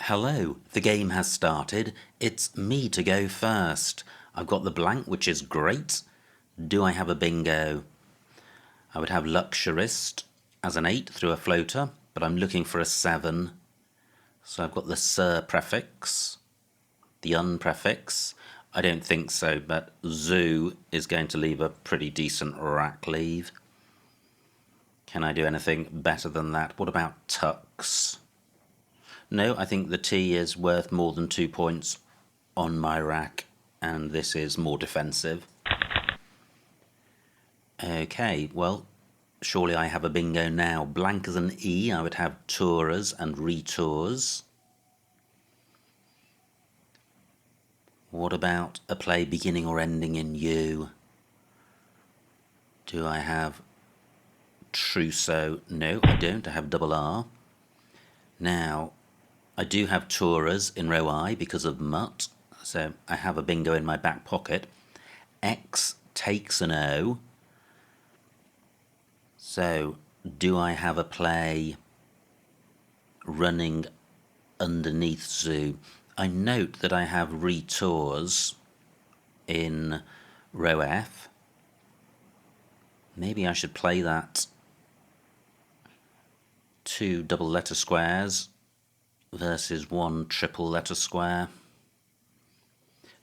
Hello, the game has started. It's me to go first. I've got the blank, which is great. Do I have a bingo? I would have luxurist as an 8 through a floater, but I'm looking for a 7. So I've got the sir prefix, the un prefix. I don't think so, but zoo is going to leave a pretty decent rack leave. Can I do anything better than that? What about tux? No, I think the T is worth more than 2 points on my rack, and this is more defensive. Okay, well, surely I have a bingo now. Blank as an E, I would have tourers and retours. What about a play beginning or ending in U? Do I have trousseau? No, I don't. I have double R. Now, I do have tourers in row I because of mutt, so I have a bingo in my back pocket. X takes an O. So, do I have a play running underneath zoo? I note that I have retours in row F. Maybe I should play that. 2 double letter squares versus 1 triple letter square.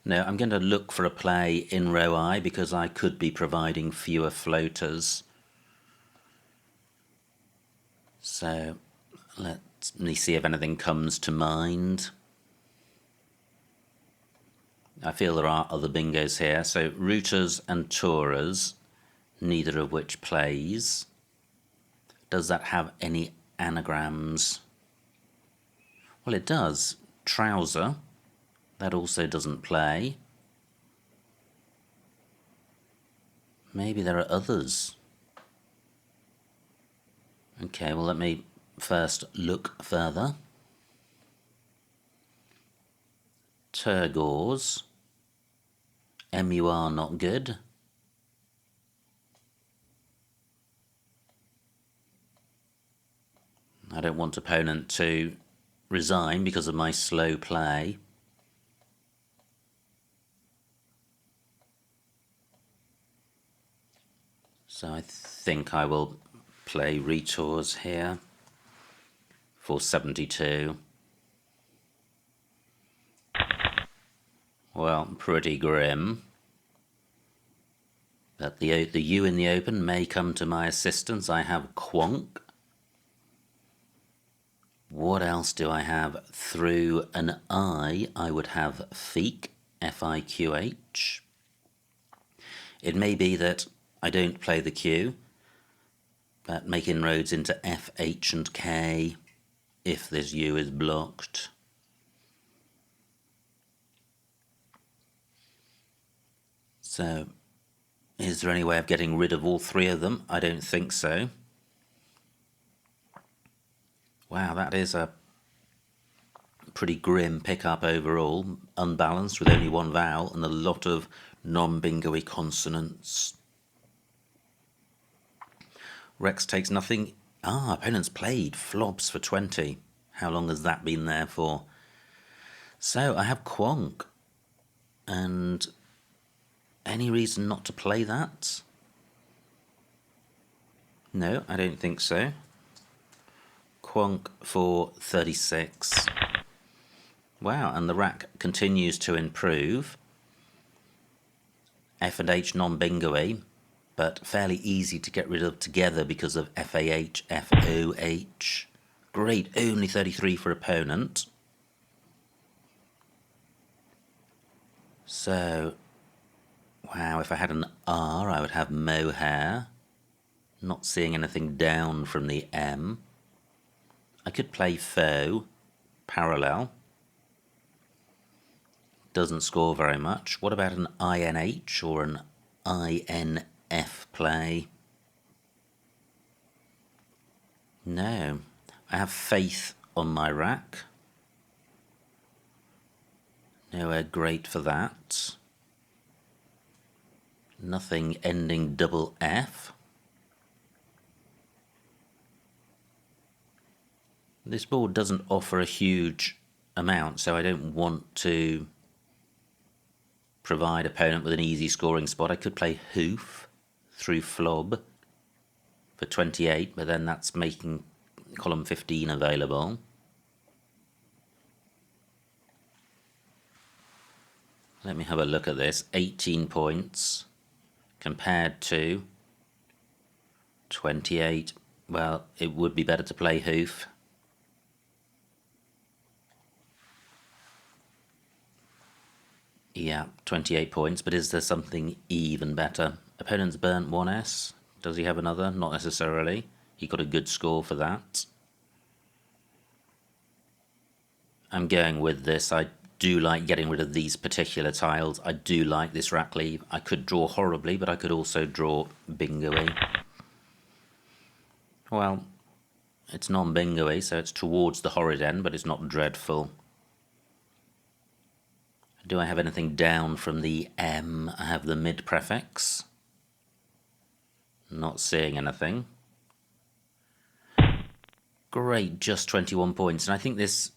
No, I'm going to look for a play in row I because I could be providing fewer floaters. So let me see if anything comes to mind. I feel there are other bingos here. So routers and tourers, neither of which plays. Does that have any anagrams? Well, it does. Trouser, that also doesn't play. Maybe there are others. Okay, well, let me first look further. Turgors. MUR not good. I don't want opponent to resign because of my slow play. So I think I will play retours here for 72. Well, pretty grim. But the U in the open may come to my assistance. I have quonk. What else do I have? Through an I would have feek, F-I-Q-H. It may be that I don't play the Q, but make inroads into F, H and K if this U is blocked. So, is there any way of getting rid of all 3 of them? I don't think so. Wow, that is a pretty grim pickup overall, unbalanced with only 1 vowel and a lot of non-bingo-y consonants. Rex takes nothing. Opponent's played flobs for 20. How long has that been there for? So I have quonk. And any reason not to play that? No, I don't think so. Quonk for 36. Wow, and the rack continues to improve. F and H non-bingo-y, but fairly easy to get rid of together because of FAH, FOH. Great, only 33 for opponent. So, wow, if I had an R, I would have mohair. Not seeing anything down from the M. I could play faux, parallel. Doesn't score very much. What about an INH or an INF play? No. I have faith on my rack. Nowhere great for that. Nothing ending double F. This board doesn't offer a huge amount, so I don't want to provide opponent with an easy scoring spot. I could play hoof through flob for 28, but then that's making column 15 available. Let me have a look at this. 18 points compared to 28. Well, it would be better to play hoof. Yeah, 28 points, but is there something even better? Opponent's burnt 1s. Does he have another? Not necessarily. He got a good score for that. I'm going with this. I do like getting rid of these particular tiles. I do like this rack leave. I could draw horribly, but I could also draw bingo-y. Well, it's non-bingo-y, so it's towards the horrid end, but it's not dreadful. Do I have anything down from the M? I have the mid prefix. Not seeing anything. Great, just 21 points. And I think this,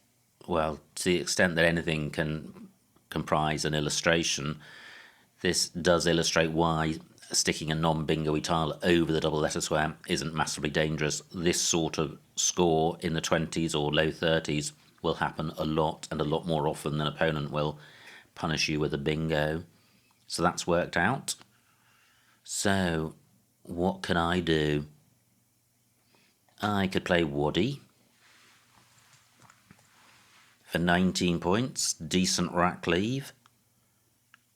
well, to the extent that anything can comprise an illustration, this does illustrate why sticking a non-bingo-y tile over the double letter square isn't massively dangerous. This sort of score in the 20s or low 30s will happen a lot and a lot more often than opponent will punish you with a bingo. So that's worked out. So what can I do? I could play Waddy for 19 points. Decent rack leave.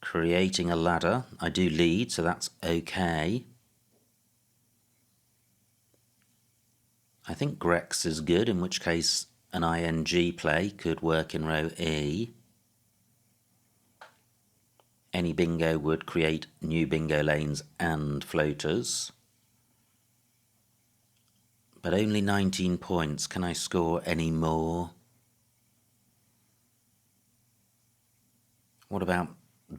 Creating a ladder. I do lead, so that's okay. I think Grex is good, in which case an ING play could work in row E. Any bingo would create new bingo lanes and floaters. But only 19 points. Can I score any more? What about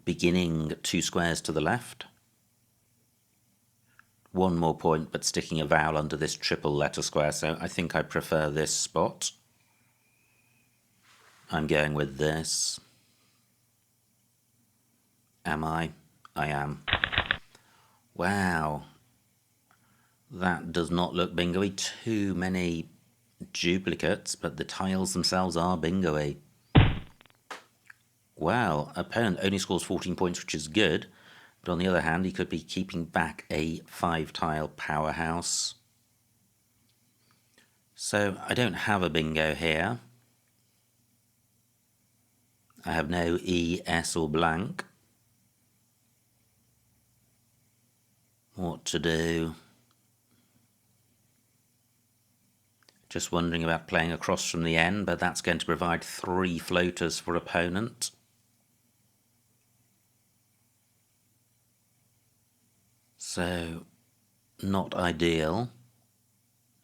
beginning 2 squares to the left? One more point, but sticking a vowel under this triple letter square, so I think I prefer this spot. I'm going with this. Am I? I am. Wow. That does not look bingo-y. Too many duplicates, but the tiles themselves are bingo-y. Well, opponent only scores 14 points, which is good, but on the other hand, he could be keeping back a 5-tile powerhouse. So I don't have a bingo here. I have no E, S or blank. What to do? Just wondering about playing across from the end, but that's going to provide 3 floaters for opponent. So, not ideal.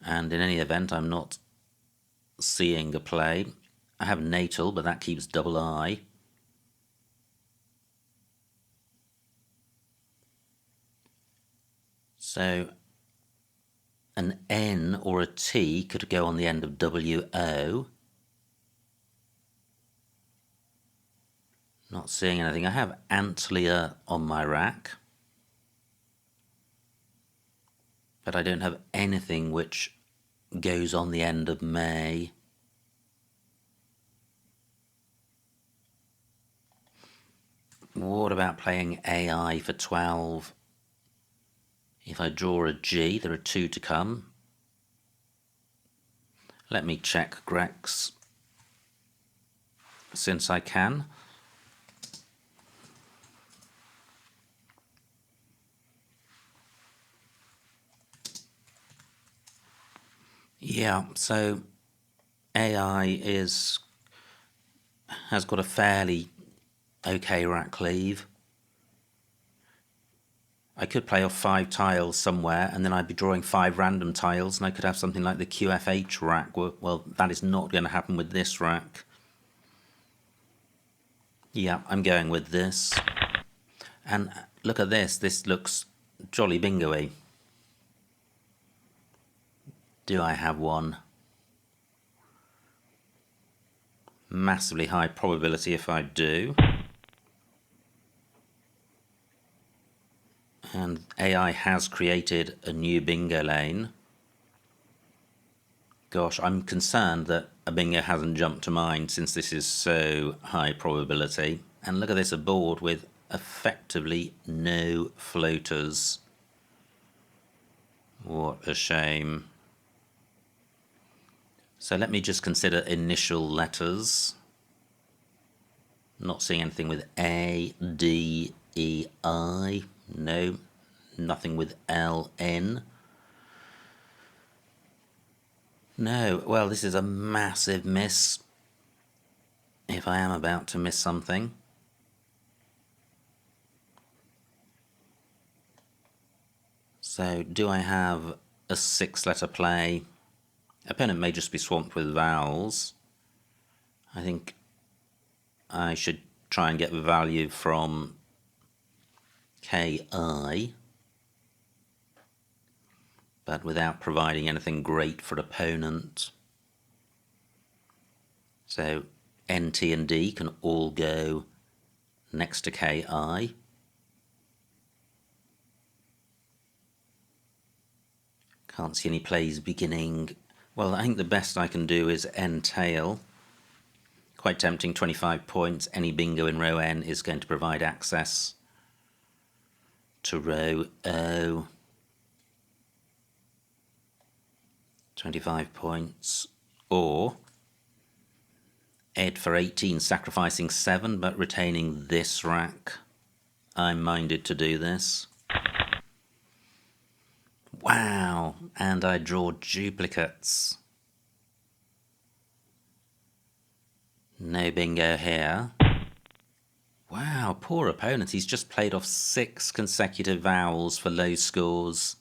And in any event, I'm not seeing a play. I have natal, but that keeps double I. So an N or a T could go on the end of WO. Not seeing anything. I have antler on my rack, but I don't have anything which goes on the end of May. What about playing AI for 12? If I draw a G, there are 2 to come. Let me check Grex, since I can. Yeah, so AI has got a fairly okay rack leave. I could play off 5 tiles somewhere, and then I'd be drawing 5 random tiles, and I could have something like the QFH rack. Well, that is not going to happen with this rack. Yeah, I'm going with this. And look at this. This looks jolly bingo-y. Do I have one? Massively high probability if I do. And AI has created a new bingo lane. Gosh, I'm concerned that a bingo hasn't jumped to mine since this is so high probability. And look at this, a board with effectively no floaters. What a shame. So let me just consider initial letters. Not seeing anything with A, D, E, I. No, nothing with L, N. No, well, this is a massive miss. If I am about to miss something. So, do I have a 6-letter play? Opponent may just be swamped with vowels. I think I should try and get value from KI, but without providing anything great for opponent. So NT and D can all go next to KI. Can't see any plays beginning. Well, I think the best I can do is N-tail. Quite tempting, 25 points. Any bingo in row N is going to provide access to row O. 25 points. Or Ed for 18, sacrificing 7 but retaining this rack. I'm minded to do this. Wow, and I draw duplicates. No bingo here. Wow, poor opponent. He's just played off 6 consecutive vowels for low scores.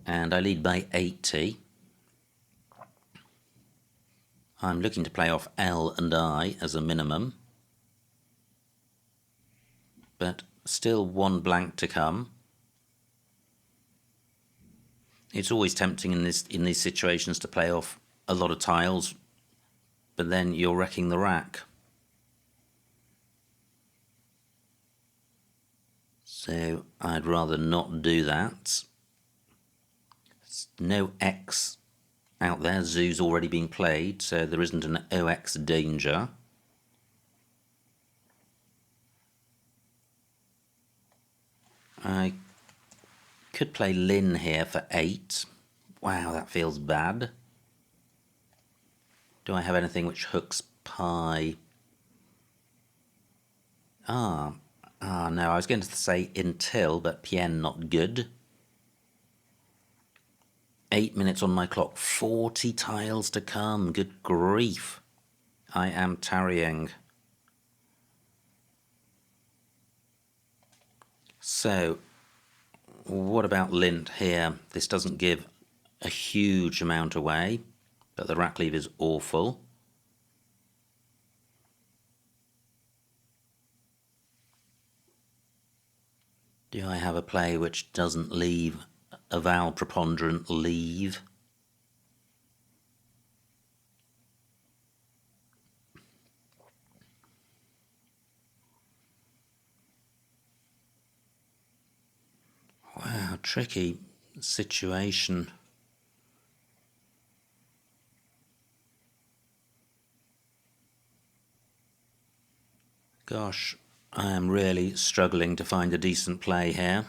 And I lead by 80. I'm looking to play off L and I as a minimum. But still one blank to come. It's always tempting in these situations to play off a lot of tiles, but then you're wrecking the rack. So I'd rather not do that. No X out there. Zoo's already been played, so there isn't an OX danger. I could play Lin here for 8. Wow, that feels bad. Do I have anything which hooks pi? No, I was going to say until, but Pien not good. 8 minutes on my clock, 40 tiles to come, good grief. I am tarrying. So, what about lint here? This doesn't give a huge amount away, but the rack leave is awful. Do I have a play which doesn't leave a vowel preponderant leave? Wow, tricky situation. Gosh, I am really struggling to find a decent play here.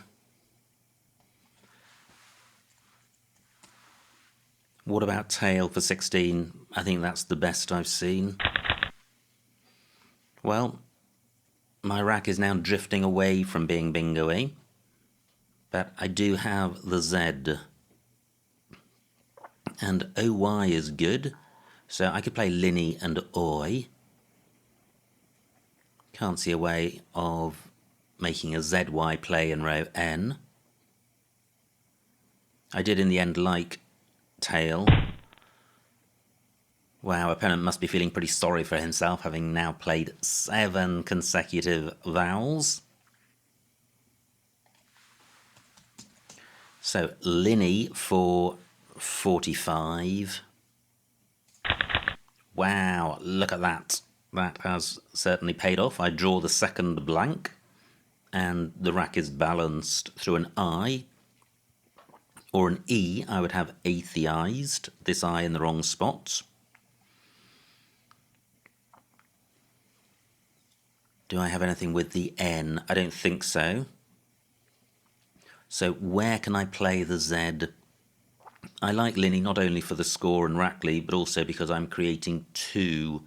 What about tail for 16? I think that's the best I've seen. Well, my rack is now drifting away from being bingo-y, but I do have the Z. And OY is good, so I could play Linny and Oi. Can't see a way of making a ZY play in row N. I did in the end like tail. Wow, opponent must be feeling pretty sorry for himself, having now played 7 consecutive vowels. So Linny for 45. Wow, look at that. That has certainly paid off. I draw the second blank, and the rack is balanced through an I or an E. I would have atheized this I in the wrong spot. Do I have anything with the N? I don't think so. So where can I play the Z? I like Linny not only for the score and rack lead, but also because I'm creating two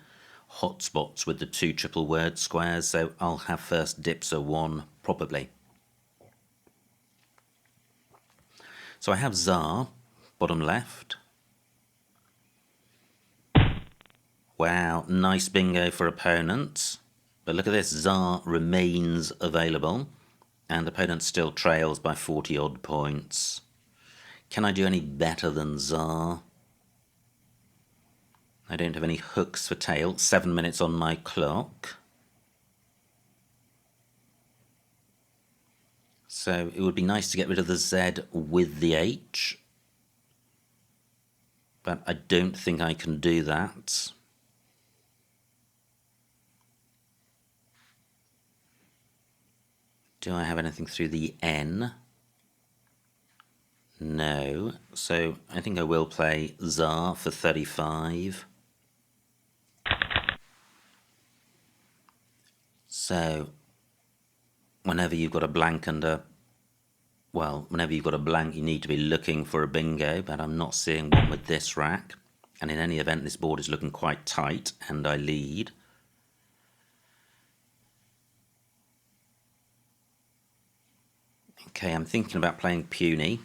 hotspots with the two triple word squares, so I'll have first dips of one, probably. So I have Tsar, bottom left. Wow, nice bingo for opponents. But look at this, Tsar remains available, and opponent still trails by 40 odd points. Can I do any better than Tsar? I don't have any hooks for tail. 7 minutes on my clock. So it would be nice to get rid of the Z with the H. But I don't think I can do that. Do I have anything through the N? No. So I think I will play Tsar for 35. So whenever you've got a blank and a... Well, whenever you've got a blank, you need to be looking for a bingo, but I'm not seeing one with this rack. And in any event, this board is looking quite tight, and I lead. Okay, I'm thinking about playing puny.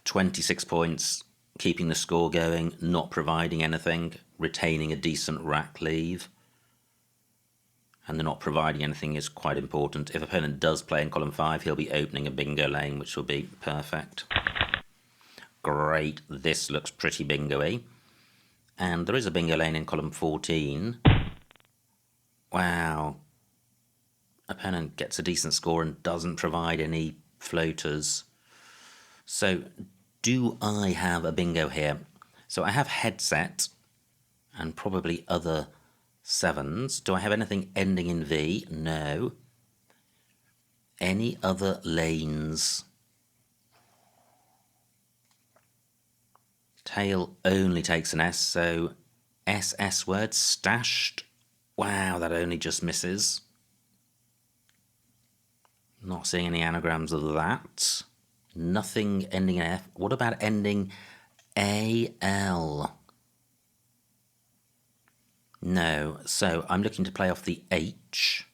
26 points, keeping the score going, not providing anything, retaining a decent rack leave. And the not providing anything is quite important. If opponent does play in column 5, he'll be opening a bingo lane, which will be perfect. Great, this looks pretty bingo-y. And there is a bingo lane in column 14. Wow. Opponent gets a decent score and doesn't provide any floaters. So, do I have a bingo here? So I have headset and probably other sevens. Do I have anything ending in V? No. Any other lanes? Tail only takes an S, so SS word stashed. Wow, that only just misses. Not seeing any anagrams of that. Nothing ending in F. What about ending AL? No, so I'm looking to play off the H.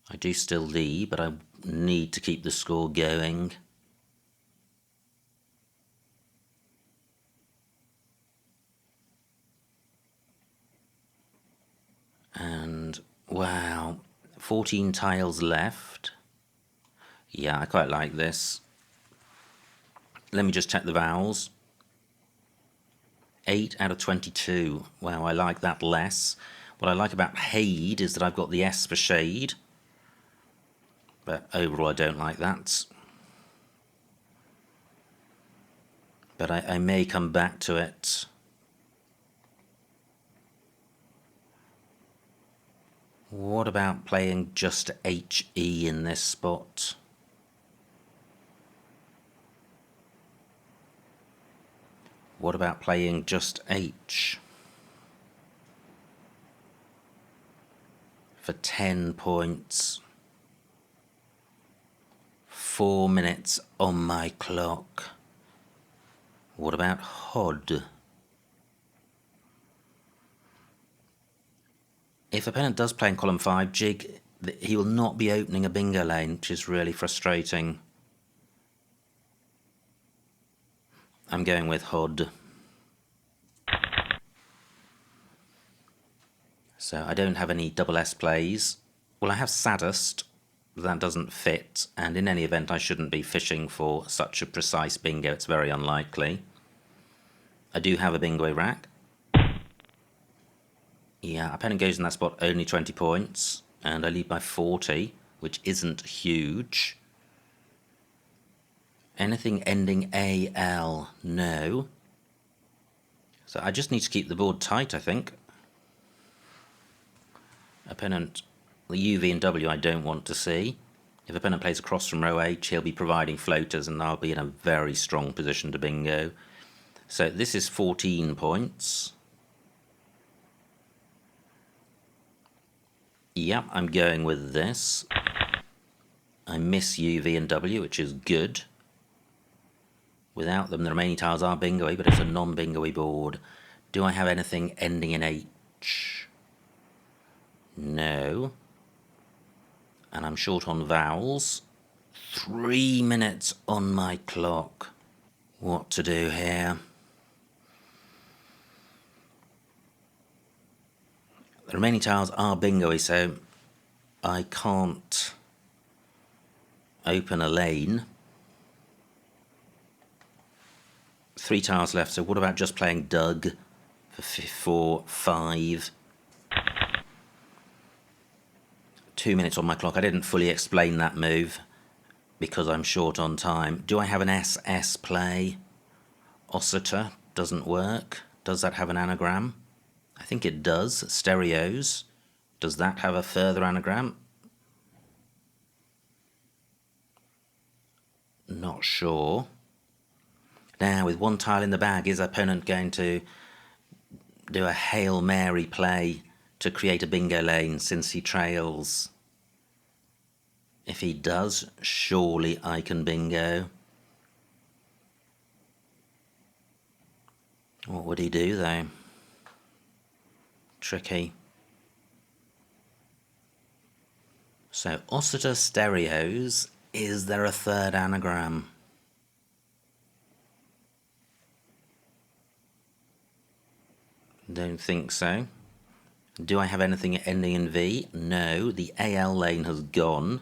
I do still lead, but I need to keep the score going. And wow, 14 tiles left. Yeah, I quite like this. Let me just check the vowels. 8 out of 22. Wow, I like that less. What I like about Hade is that I've got the S for shade. But overall I don't like that. But I may come back to it. What about playing just HE in this spot? What about playing just H? For 10 points. 4 minutes on my clock. What about Hod? If opponent does play in column 5, Jig, he will not be opening a bingo lane, which is really frustrating. I'm going with Hod. So I don't have any double S plays. Well, I have Saddest, but that doesn't fit, and in any event I shouldn't be fishing for such a precise bingo, it's very unlikely. I do have a bingo rack. Yeah, opponent goes in that spot only 20 points, and I lead by 40, which isn't huge. Anything ending AL? No. So I just need to keep the board tight, I think. Opponent, the U, V and W I don't want to see. If opponent plays across from row H, he'll be providing floaters and I'll be in a very strong position to bingo. So this is 14 points. Yep, I'm going with this. I miss U, V and W, which is good. Without them, the remaining tiles are bingo-y, but it's a non-bingo-y board. Do I have anything ending in H? No. And I'm short on vowels. 3 minutes on my clock. What to do here? The remaining tiles are bingo-y, so I can't open a lane. 3 tiles left, so what about just playing Doug for 5? 2 minutes on my clock. I didn't fully explain that move because I'm short on time. Do I have an SS play? Ossiter doesn't work. Does that have an anagram? I think it does. Stereos. Does that have a further anagram? Not sure. Now, with 1 tile in the bag, is opponent going to do a Hail Mary play to create a bingo lane since he trails? If he does, surely I can bingo. What would he do, though? Tricky. So, Ossiter Stereos, is there a third anagram? Don't think so. Do I have anything ending in V? No, the AL lane has gone.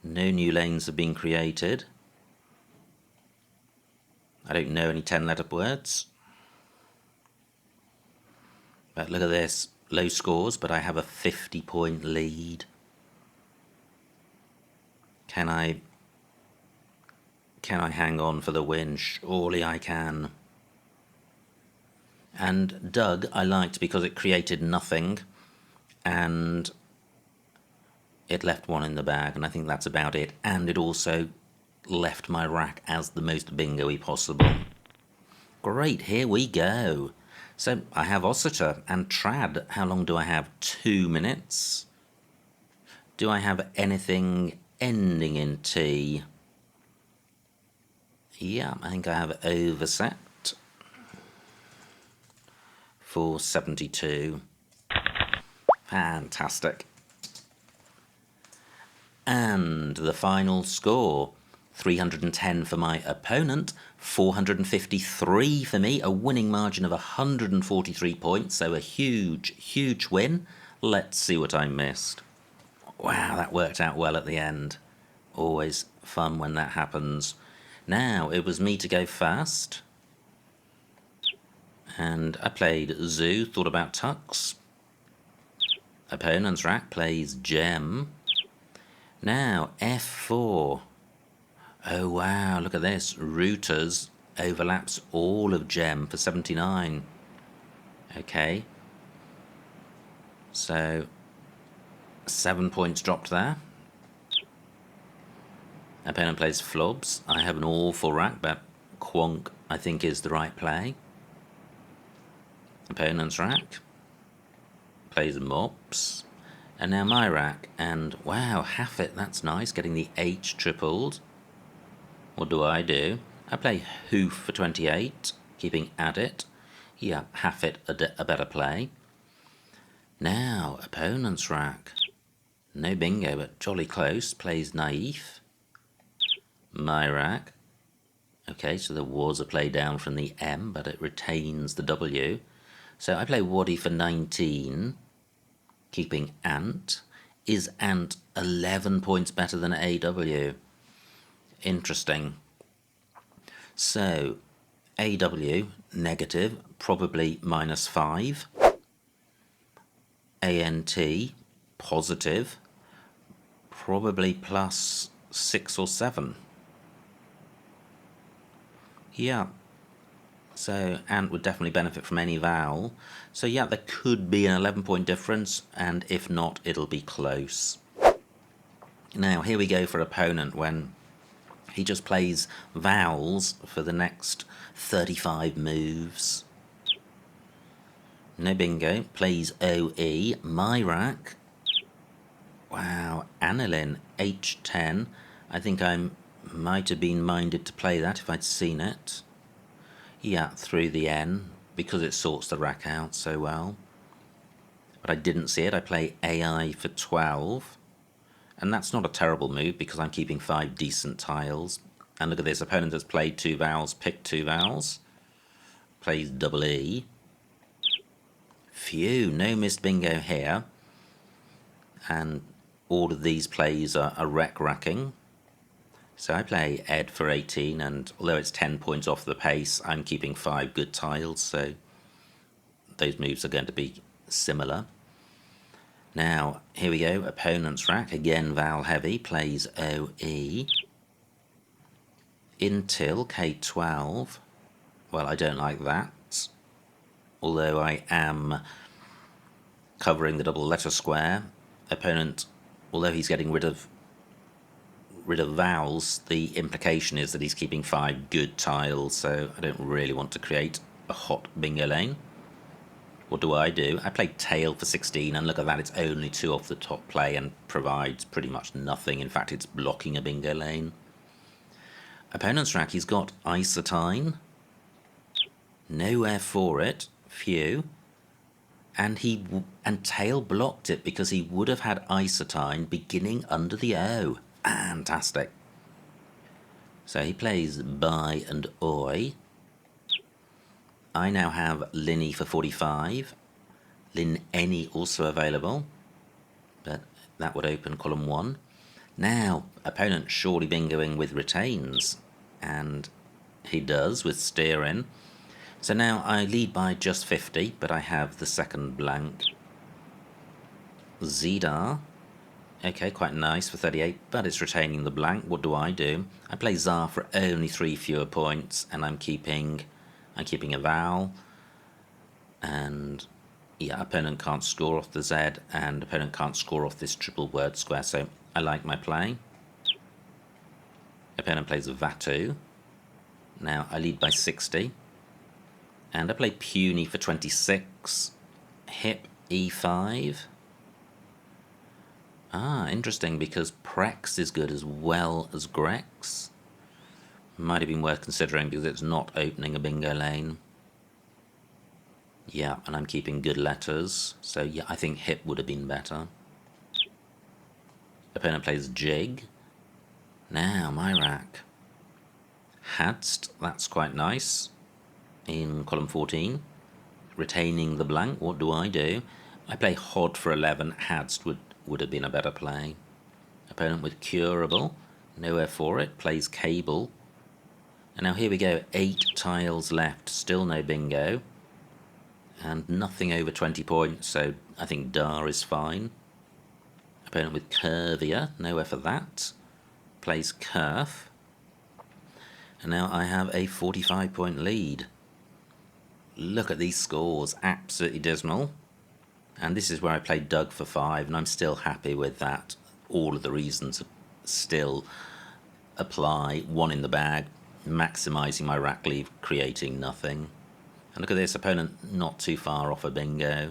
No new lanes have been created. I don't know any 10-letter words. But look at this. Low scores, but I have a 50-point lead. Can I hang on for the win? Surely I can. And Doug I liked because it created nothing and it left 1 in the bag, and I think that's about it. And it also left my rack as the most bingo-y possible. Great, here we go. So I have Ossiter and Trad. How long do I have? 2 minutes. Do I have anything ending in T? Yeah, I think I have Overset for 72. Fantastic. And the final score, 310 for my opponent, 453 for me, a winning margin of 143 points, so a huge, huge win. Let's see what I missed. Wow, that worked out well at the end. Always fun when that happens. Now, it was me to go first. And I played Zoo, thought about Tux. Opponent's rack plays Gem. Now, F4. Oh wow, look at this. Routers overlaps all of Gem for 79. Okay. So, 7 points dropped there. Opponent plays Flobs. I have an awful rack, but Quonk I think is the right play. Opponent's rack plays Mops. And now my rack, and wow, half it, that's nice, getting the H tripled. What do? I play Hoof for 28, keeping at it. Yeah, half it, a better play. Now, opponent's rack. No bingo, but jolly close, plays Naif. My rack. Okay, so there was a play down from the M, but it retains the W. So I play Waddy for 19. Keeping Ant. Is Ant 11 points better than AW? Interesting. So, AW, negative, probably -5. ANT, positive, probably +6 or 7. Yeah. So Ant would definitely benefit from any vowel. So yeah, there could be an 11-point difference, and if not, it'll be close. Now, here we go for opponent when he just plays vowels for the next 35 moves. No bingo, plays OE, Myrak. Wow, aniline, H10. I think I might have been minded to play that if I'd seen it. Yeah, through the N, because it sorts the rack out so well. But I didn't see it. I play AI for 12. And that's not a terrible move because I'm keeping 5 decent tiles. And look at this, opponent has played 2 vowels, picked 2 vowels. Plays double E. Phew, no missed bingo here. And all of these plays are racking. So I play Ed for 18, and although it's 10 points off the pace, I'm keeping 5 good tiles, so those moves are going to be similar. Now, here we go, opponent's rack, again vowel heavy, plays OE. Intil, K12. Well, I don't like that, although I am covering the double letter square. Opponent, although he's getting rid of vowels, the implication is that he's keeping 5 good tiles, so I don't really want to create a hot bingo lane. What do? I play tail for 16, and look at that, it's only 2 off the top play and provides pretty much nothing. In fact, it's blocking a bingo lane. Opponent's rack, he's got isotine. Nowhere for it. Phew. And tail blocked it because he would have had isotine beginning under the O. Fantastic. So he plays Bi and Oi. I now have Linny for 45. Lin Any also available, but that would open column 1. Now, opponent surely bingoing with retains, and he does with steering. So now I lead by just 50, but I have the second blank. Zidar. Okay, quite nice for 38, but it's retaining the blank. What do? I play Zar for only 3 fewer points, and I'm keeping a vowel. And yeah, opponent can't score off the Z, and opponent can't score off this triple word square, so I like my play. Opponent plays Vatu. Now I lead by 60. And I play Puny for 26. Hip E5. Interesting, because Prex is good as well as Grex. Might have been worth considering because it's not opening a bingo lane. Yeah, and I'm keeping good letters. So yeah, I think Hip would have been better. Opponent plays Jig. Now, my rack. Hadst, that's quite nice. In column 14. Retaining the blank, what do? I play Hod for 11. Hadst would have been a better play. Opponent with Curable, nowhere for it, plays Cable. And now here we go, 8 tiles left, still no bingo. And nothing over 20 points, so I think Dar is fine. Opponent with Curvier, nowhere for that. Plays Kerf. And now I have a 45-point lead. Look at these scores, absolutely dismal. And this is where I played Doug for 5, and I'm still happy with that. All of the reasons still apply. 1 in the bag, maximising my rack leave, creating nothing. And look at this, opponent not too far off a bingo.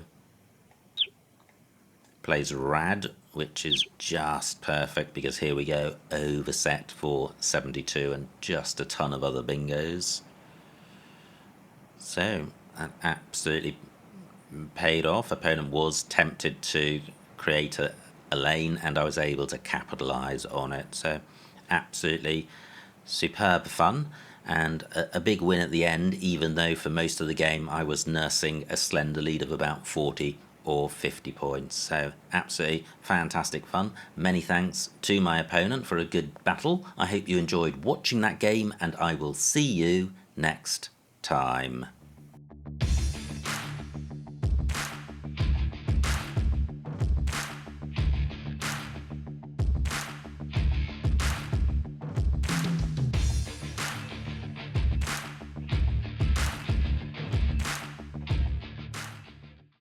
Plays Rad, which is just perfect, because here we go, overset for 72 and just a ton of other bingos. So, that absolutely paid off. Opponent was tempted to create a lane, and I was able to capitalise on it. So absolutely superb fun, and a big win at the end, even though for most of the game I was nursing a slender lead of about 40 or 50 points. So absolutely fantastic fun. Many thanks to my opponent for a good battle. I hope you enjoyed watching that game, and I will see you next time.